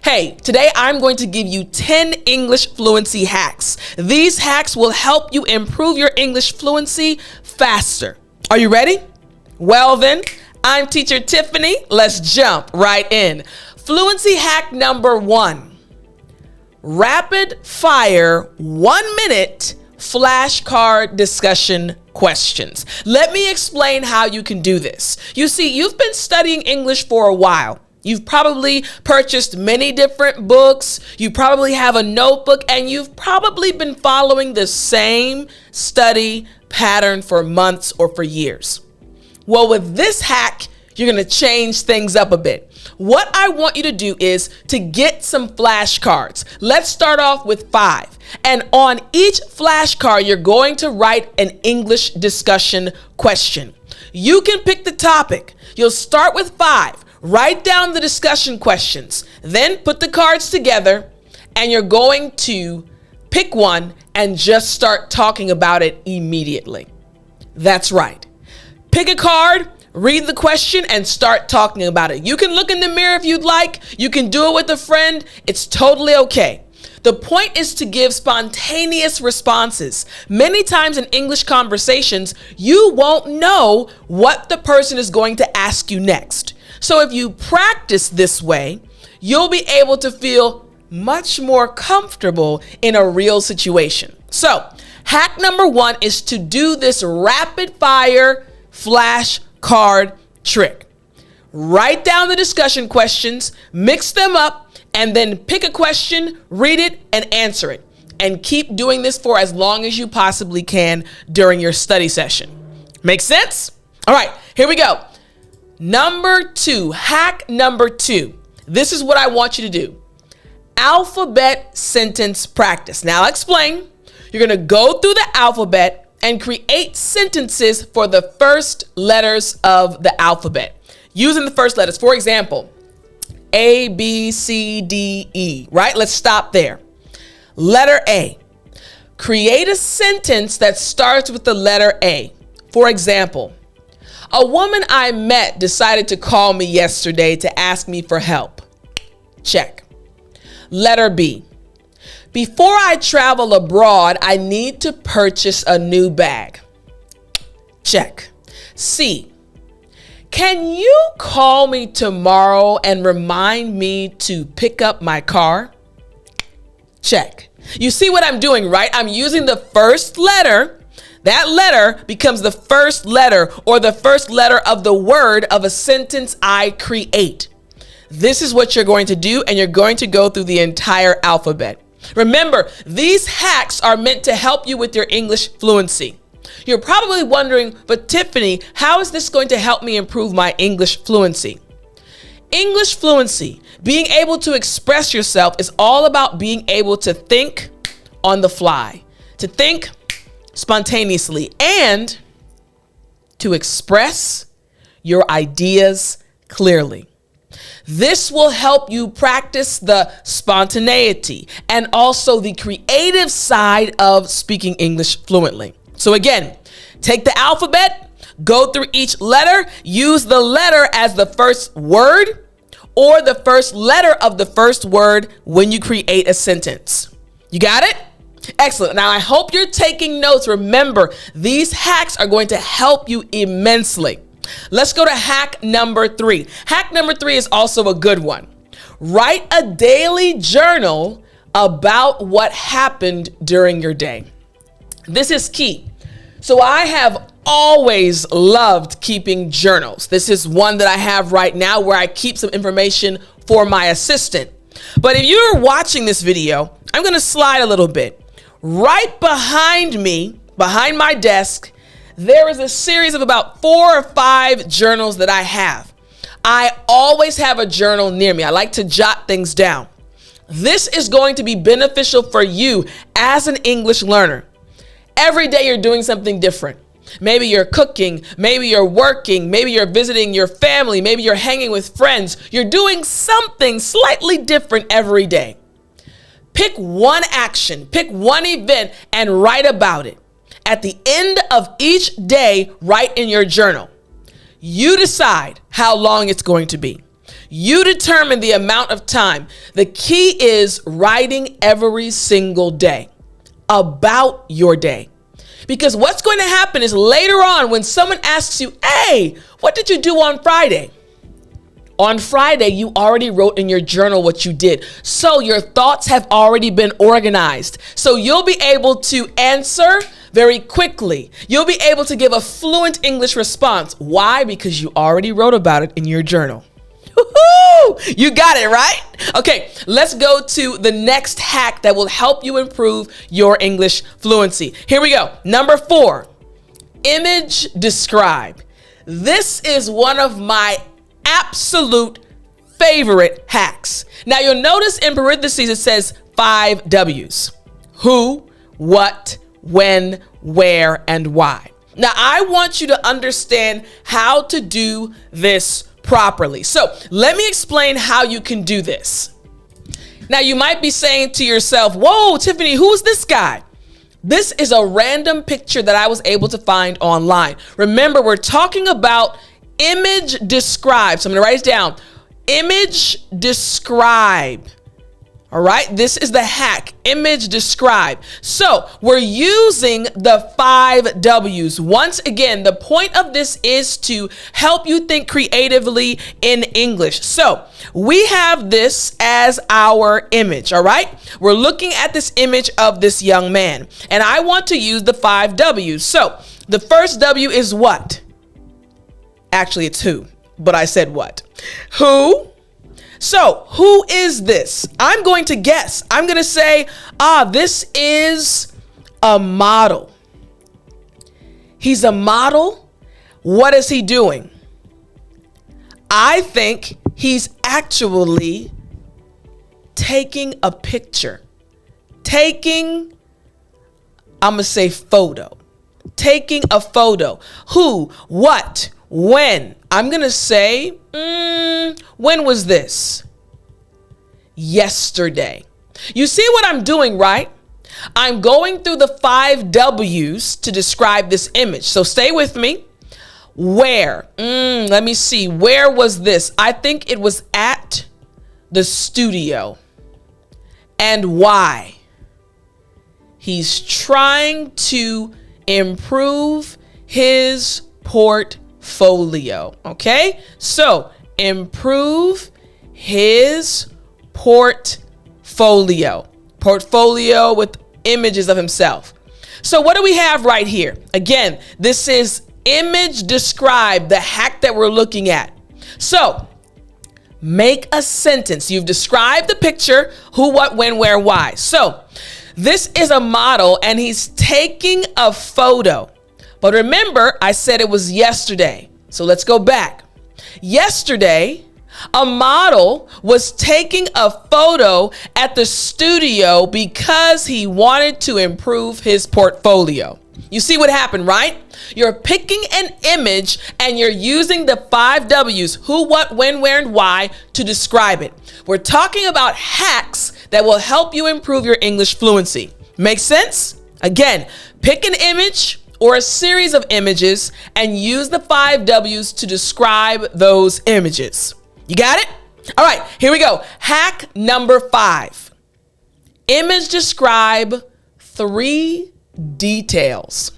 Hey, today I'm going to give you 10 English fluency hacks. These hacks will help you improve your English fluency faster. Are you ready? Well then, I'm teacher Tiffany. Let's jump right in. Fluency hack number 1. Rapid fire 1-minute flashcard discussion questions. Let me explain how you can do this. You see, you've been studying English for a while. You've probably purchased many different books. You probably have a notebook, and you've probably been following the same study pattern for months or for years. Well, with this hack, you're going to change things up a bit. What I want you to do is to get some flashcards. Let's start off with 5. And on each flashcard, you're going to write an English discussion question. You can pick the topic. You'll start with 5. Write down the discussion questions, then put the cards together, and you're going to pick one and just start talking about it immediately. That's right. Pick a card, read the question, and start talking about it. You can look in the mirror if you'd like. You can do it with a friend. It's totally okay. The point is to give spontaneous responses. Many times in English conversations, you won't know what the person is going to ask you next. So if you practice this way, you'll be able to feel much more comfortable in a real situation. So hack number 1 is to do this rapid fire flashcard trick. Write down the discussion questions, mix them up, and then pick a question, read it, and answer it. And keep doing this for as long as you possibly can during your study session. Make sense? All right, here we go. Number 2, hack number 2. This is what I want you to do. Alphabet sentence practice. Now I'll explain. You're going to go through the alphabet and create sentences for the first letters of the alphabet. Using the first letters. For example, A, B, C, D, E, right? Let's stop there. Letter A. Create a sentence that starts with the letter A. For example, a woman I met decided to call me yesterday to ask me for help. Check. Letter B. Before I travel abroad, I need to purchase a new bag. Check. C. Can you call me tomorrow and remind me to pick up my car? Check. You see what I'm doing, right? I'm using the first letter. That letter becomes the first letter or the first letter of the word of a sentence I create. This is what you're going to do, and you're going to go through the entire alphabet. Remember, these hacks are meant to help you with your English fluency. You're probably wondering, but Tiffany, how is this going to help me improve my English fluency? English fluency, being able to express yourself, is all about being able to think on the fly, to think spontaneously, and to express your ideas clearly. This will help you practice the spontaneity and also the creative side of speaking English fluently. So again, take the alphabet, go through each letter, use the letter as the first word or the first letter of the first word when you create a sentence. You got it? Excellent. Now, I hope you're taking notes. Remember, these hacks are going to help you immensely. Let's go to hack number 3. Hack number 3 is also a good one. Write a daily journal about what happened during your day. This is key. So I have always loved keeping journals. This is one that I have right now where I keep some information for my assistant. But if you're watching this video, I'm going to slide a little bit. Right behind me, behind my desk, there is a series of about 4 or 5 journals that I have. I always have a journal near me. I like to jot things down. This is going to be beneficial for you as an English learner. Every day you're doing something different. Maybe you're cooking, maybe you're working, maybe you're visiting your family, maybe you're hanging with friends. You're doing something slightly different every day. Pick one action, pick one event, and write about it. At the end of each day, write in your journal. You decide how long it's going to be. You determine the amount of time. The key is writing every single day about your day. Because what's going to happen is later on when someone asks you, hey, what did you do on Friday? On Friday, you already wrote in your journal what you did. So your thoughts have already been organized. So you'll be able to answer very quickly. You'll be able to give a fluent English response. Why? Because you already wrote about it in your journal. Woo-hoo! You got it, right? Okay, let's go to the next hack that will help you improve your English fluency. Here we go. Number 4, image describe. This is one of my absolute favorite hacks. Now you'll notice in parentheses it says 5 W's. Who, what, when, where, and why. Now I want you to understand how to do this properly. So let me explain how you can do this. Now you might be saying to yourself, whoa, Tiffani, who's this guy? This is a random picture that I was able to find online. Remember, we're talking about image describe. So I'm going to write it down. Image describe. All right. This is the hack. Image describe. So we're using the 5 W's. Once again, the point of this is to help you think creatively in English. So we have this as our image. All right. We're looking at this image of this young man, and I want to use the 5 W's. So the first W is what? Actually, it's who, but I said what? Who? So who is this? I'm going to guess. I'm going to say, this is a model. He's a model. What is he doing? I think he's actually taking a picture. I'm going to say photo. Taking a photo. Who? What? When? I'm going to say, when was this? Yesterday. You see what I'm doing, right? I'm going through the 5 W's to describe this image. So stay with me. Where? Let me see. Where was this? I think it was at the studio. And why? He's trying to improve his portfolio. Okay, so improve his portfolio with images of himself. So what do we have right here? Again, this is image describe, the hack that we're looking at. So make a sentence. You've described the picture, who, what, when, where, why. So this is a model and he's taking a photo. But remember, I said it was yesterday. So let's go back. Yesterday, a model was taking a photo at the studio because he wanted to improve his portfolio. You see what happened, right? You're picking an image and you're using the 5 W's, who, what, when, where, and why, to describe it. We're talking about hacks that will help you improve your English fluency. Make sense? Again, pick an image or a series of images and use the 5 W's to describe those images. You got it? All right, here we go. Hack number 5. Image describe 3 details.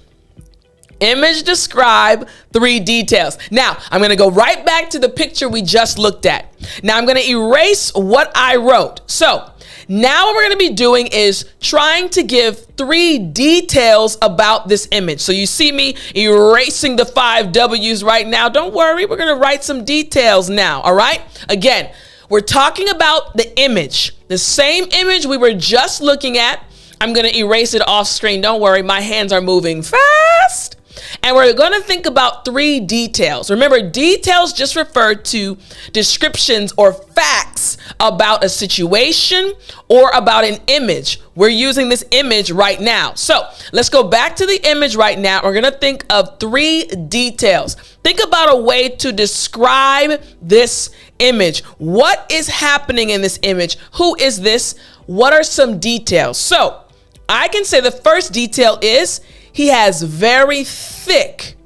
Image describe 3 details. Now, I'm going to go right back to the picture we just looked at. Now, I'm going to erase what I wrote. So now what we're going to be doing is trying to give 3 details about this image. So you see me erasing the 5 W's right now. Don't worry, we're going to write some details now. All right. Again, we're talking about the image, the same image we were just looking at. I'm going to erase it off screen. Don't worry, my hands are moving fast. And we're going to think about 3 details. Remember, details just refer to descriptions or facts about a situation or about an image. We're using this image right now. So let's go back to the image right now. We're going to think of 3 details. Think about a way to describe this image. What is happening in this image? Who is this? What are some details? So I can say the first detail is he has very thick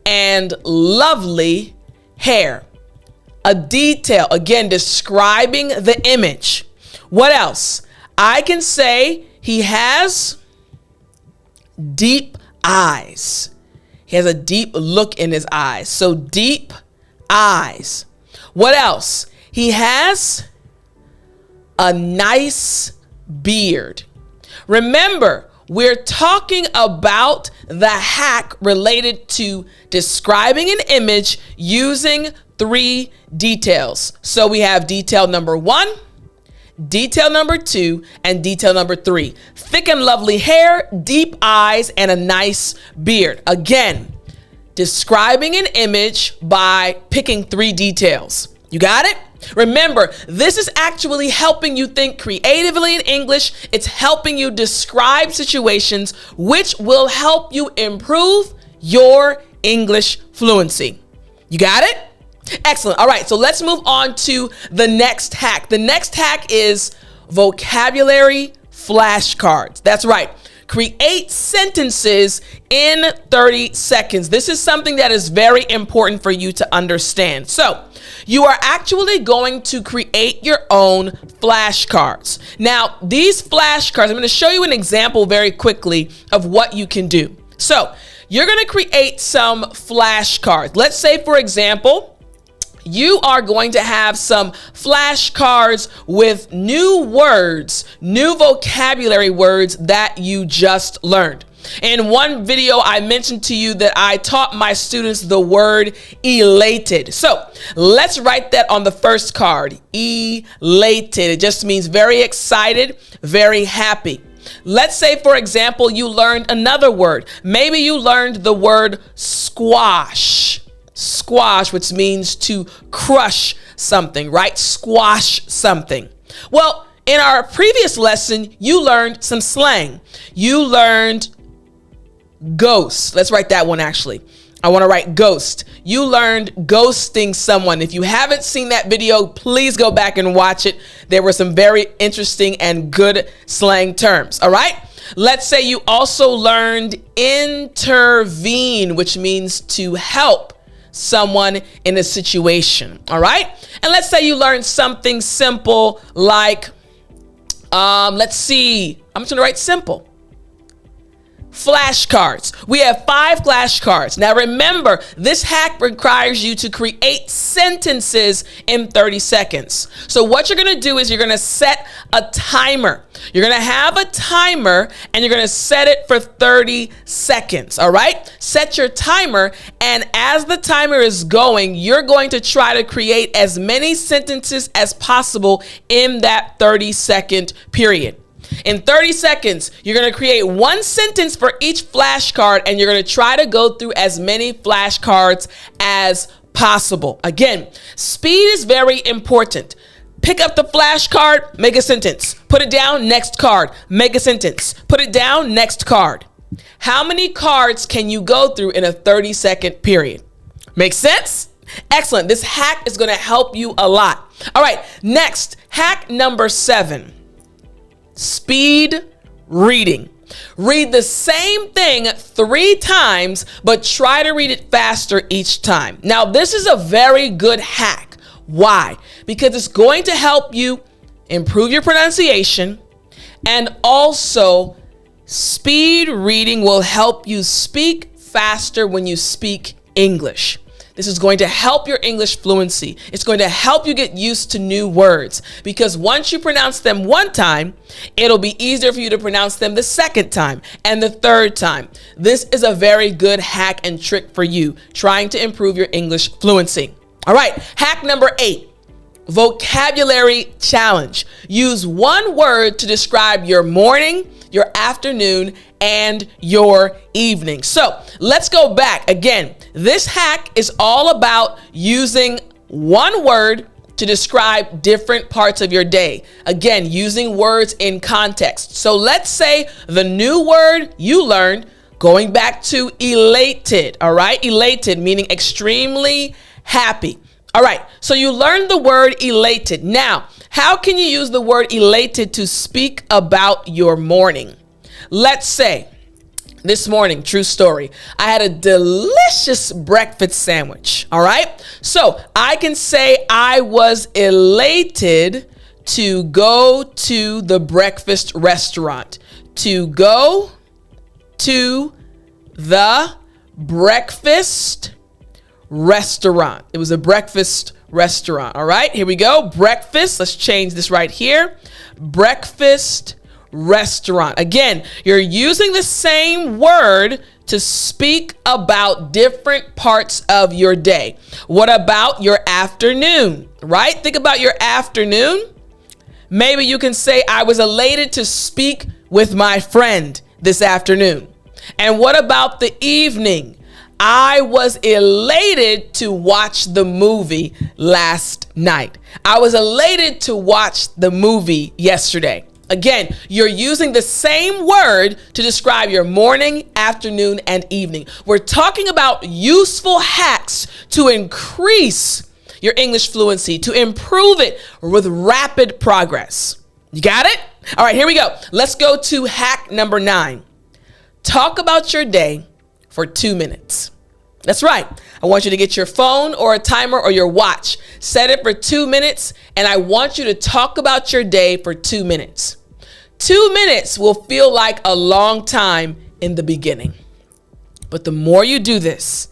and lovely hair. a detail, again, describing the image. What else? I can say he has deep eyes. He has a deep look in his eyes. So deep eyes. What else? He has a nice beard. Remember, we're talking about the hack related to describing an image using 3 details. So we have detail number 1, detail number 2, and detail number 3. Thick and lovely hair, deep eyes, and a nice beard. Again, describing an image by picking 3 details. You got it? Remember, this is actually helping you think creatively in English. It's helping you describe situations, which will help you improve your English fluency. You got it? Excellent. All right, so let's move on to the next hack. The next hack is vocabulary flashcards. That's right. Create sentences in 30 seconds. This is something that is very important for you to understand. So, you are actually going to create your own flashcards. Now, these flashcards, I'm going to show you an example very quickly of what you can do. So, you're going to create some flashcards. Let's say, for example, you are going to have some flashcards with new words, new vocabulary words that you just learned. In one video, I mentioned to you that I taught my students the word elated. So let's write that on the first card. Elated. It just means very excited, very happy. Let's say, for example, you learned another word. Maybe you learned the word squash. Squash, which means to crush something, right? Squash something. Well, in our previous lesson, you learned some slang. You learned ghost. Let's write that one actually. I want to write ghost. You learned ghosting someone. If you haven't seen that video, please go back and watch it. There were some very interesting and good slang terms. All right. Let's say you also learned intervene, which means to help someone in a situation. All right. And let's say you learned something simple like, let's see, I'm just going to write simple. Flashcards. We have 5 flashcards. Now remember, this hack requires you to create sentences in 30 seconds. So what you're going to do is you're going to set a timer. You're going to have a timer and you're going to set it for 30 seconds. All right? Set your timer, and as the timer is going, you're going to try to create as many sentences as possible in that 30-second period. In 30 seconds, you're going to create 1 sentence for each flashcard, and you're going to try to go through as many flashcards as possible. Again, speed is very important. Pick up the flashcard, make a sentence. Put it down, next card, make a sentence. Put it down, next card. How many cards can you go through in a 30-second period? Make sense? Excellent. This hack is going to help you a lot. All right, next, hack number 7. Speed reading. Read the same thing 3 times, but try to read it faster each time. Now, this is a very good hack. Why? Because it's going to help you improve your pronunciation, and also speed reading will help you speak faster when you speak English. This is going to help your English fluency. It's going to help you get used to new words, because once you pronounce them 1 time, it'll be easier for you to pronounce them the 2nd time and the 3rd time. This is a very good hack and trick for you trying to improve your English fluency. All right, hack number 8, vocabulary challenge. Use 1 word to describe your morning, your afternoon, and your evening. So let's go back. Again, this hack is all about using 1 word to describe different parts of your day. Again, using words in context. So let's say the new word you learned, going back to elated. All right, elated meaning extremely happy. All right, so you learned the word elated. Now, how can you use the word elated to speak about your morning? Let's say This morning, true story, I had a delicious breakfast sandwich, all right? So I can say I was elated to go to the breakfast restaurant. To go to the breakfast restaurant. It was a breakfast restaurant, all right? Here we go, breakfast. Let's change this right here. Breakfast restaurant. Again, you're using the same word to speak about different parts of your day. What about your afternoon, right? Think about your afternoon. Maybe you can say, I was elated to speak with my friend this afternoon. And what about the evening? I was elated to watch the movie last night. I was elated to watch the movie yesterday. Again, you're using the same word to describe your morning, afternoon, and evening. We're talking about useful hacks to increase your English fluency, to improve it with rapid progress. You got it? All right, here we go. Let's go to hack number 9. Talk about your day for 2 minutes. That's right. I want you to get your phone or a timer or your watch. Set it for 2 minutes, and I want you to talk about your day for 2 minutes. 2 minutes will feel like a long time in the beginning. But the more you do this,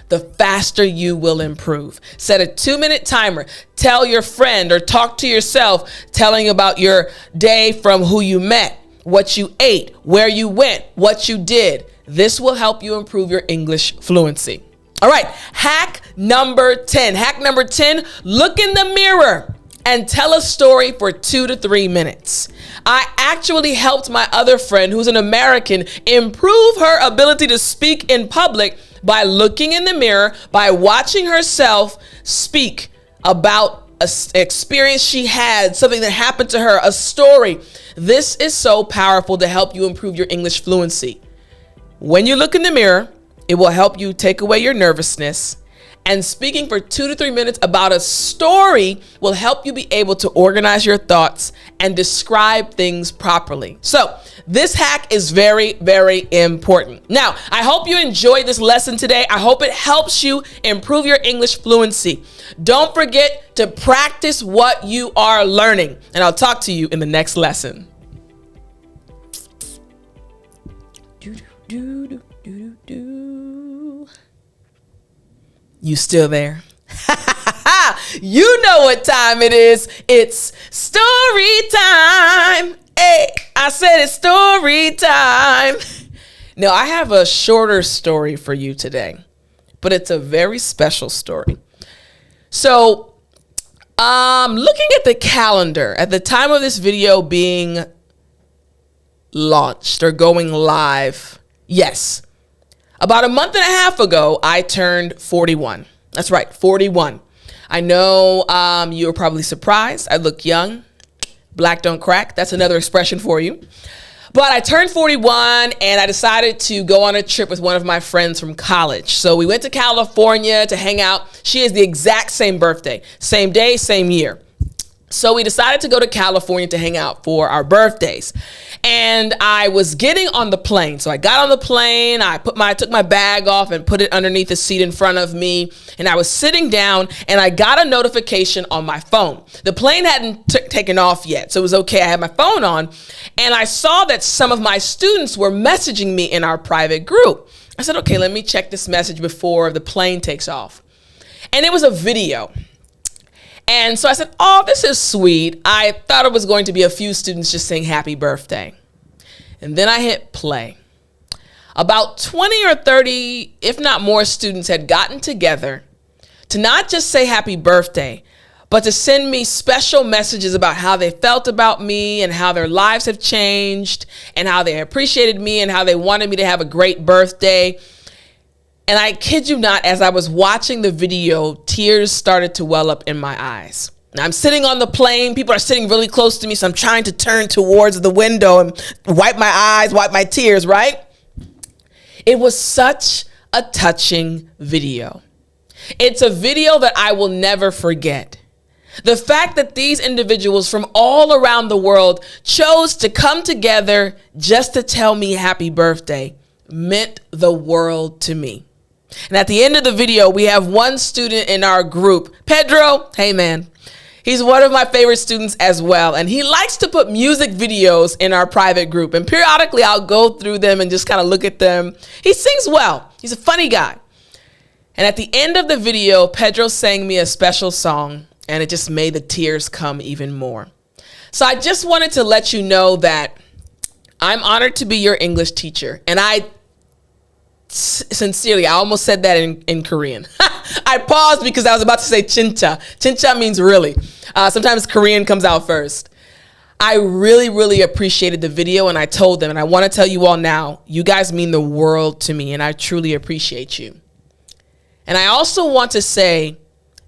the faster you will improve. Set a 2-minute timer. Tell your friend or talk to yourself, telling about your day from who you met, what you ate, where you went, what you did. This will help you improve your English fluency. All right, hack number 10. Hack number 10, look in the mirror and tell a story for 2 to 3 minutes. I actually helped my other friend, who's an American, improve her ability to speak in public by looking in the mirror, by watching herself speak about an experience she had, something that happened to her, a story. This is so powerful to help you improve your English fluency. When you look in the mirror, it will help you take away your nervousness. And speaking for 2 to 3 minutes about a story will help you be able to organize your thoughts and describe things properly. So this hack is very, very important. Now, I hope you enjoyed this lesson today. I hope it helps you improve your English fluency. Don't forget to practice what you are learning. And I'll talk to you in the next lesson. You still there? You know what time it is. It's story time. Hey, I said it's story time. Now, I have a shorter story for you today, but it's a very special story. So, looking at the calendar at the time of this video being launched or going live, yes, about a month and a half ago, I turned 41. That's right, 41. I know you were probably surprised. I look young. Black don't crack. That's another expression for you. But I turned 41 and I decided to go on a trip with one of my friends from college. So we went to California to hang out. She has the exact same birthday, same day, same year. So we decided to go to California to hang out for our birthdays. And I was getting on the plane. So I got on the plane, I took my bag off and put it underneath the seat in front of me. And I was sitting down and I got a notification on my phone. The plane hadn't taken off yet, so it was okay. I had my phone on and I saw that some of my students were messaging me in our private group. I said, okay, let me check this message before the plane takes off. And it was a video. And so I said, oh, this is sweet. I thought it was going to be a few students just saying happy birthday. And then I hit play. About 20 or 30, if not more, students had gotten together to not just say happy birthday, but to send me special messages about how they felt about me and how their lives have changed and how they appreciated me and how they wanted me to have a great birthday. And I kid you not, as I was watching the video, tears started to well up in my eyes. Now, I'm sitting on the plane. People are sitting really close to me, so I'm trying to turn towards the window and wipe my eyes, wipe my tears, right? It was such a touching video. It's a video that I will never forget. The fact that these individuals from all around the world chose to come together just to tell me happy birthday meant the world to me. And at the end of the video, we have one student in our group, Pedro. Hey, man. He's one of my favorite students as well. And he likes to put music videos in our private group. And periodically, I'll go through them and just kind of look at them. He sings well. He's a funny guy. And at the end of the video, Pedro sang me a special song, and it just made the tears come even more. So I just wanted to let you know that I'm honored to be your English teacher. And sincerely, I almost said that in Korean. I paused because I was about to say chincha. Chincha means really. Sometimes Korean comes out first. I really, really appreciated the video, and I told them, and I want to tell you all now, you guys mean the world to me, and I truly appreciate you. And I also want to say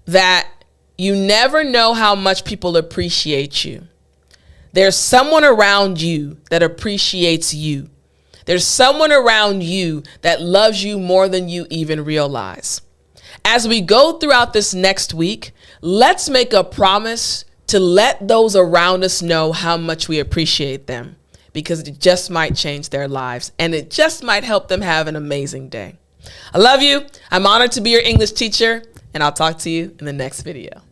that you never know how much people appreciate you. There's someone around you that appreciates you. There's someone around you that loves you more than you even realize. As we go throughout this next week, let's make a promise to let those around us know how much we appreciate them, because it just might change their lives and it just might help them have an amazing day. I love you. I'm honored to be your English teacher, and I'll talk to you in the next video.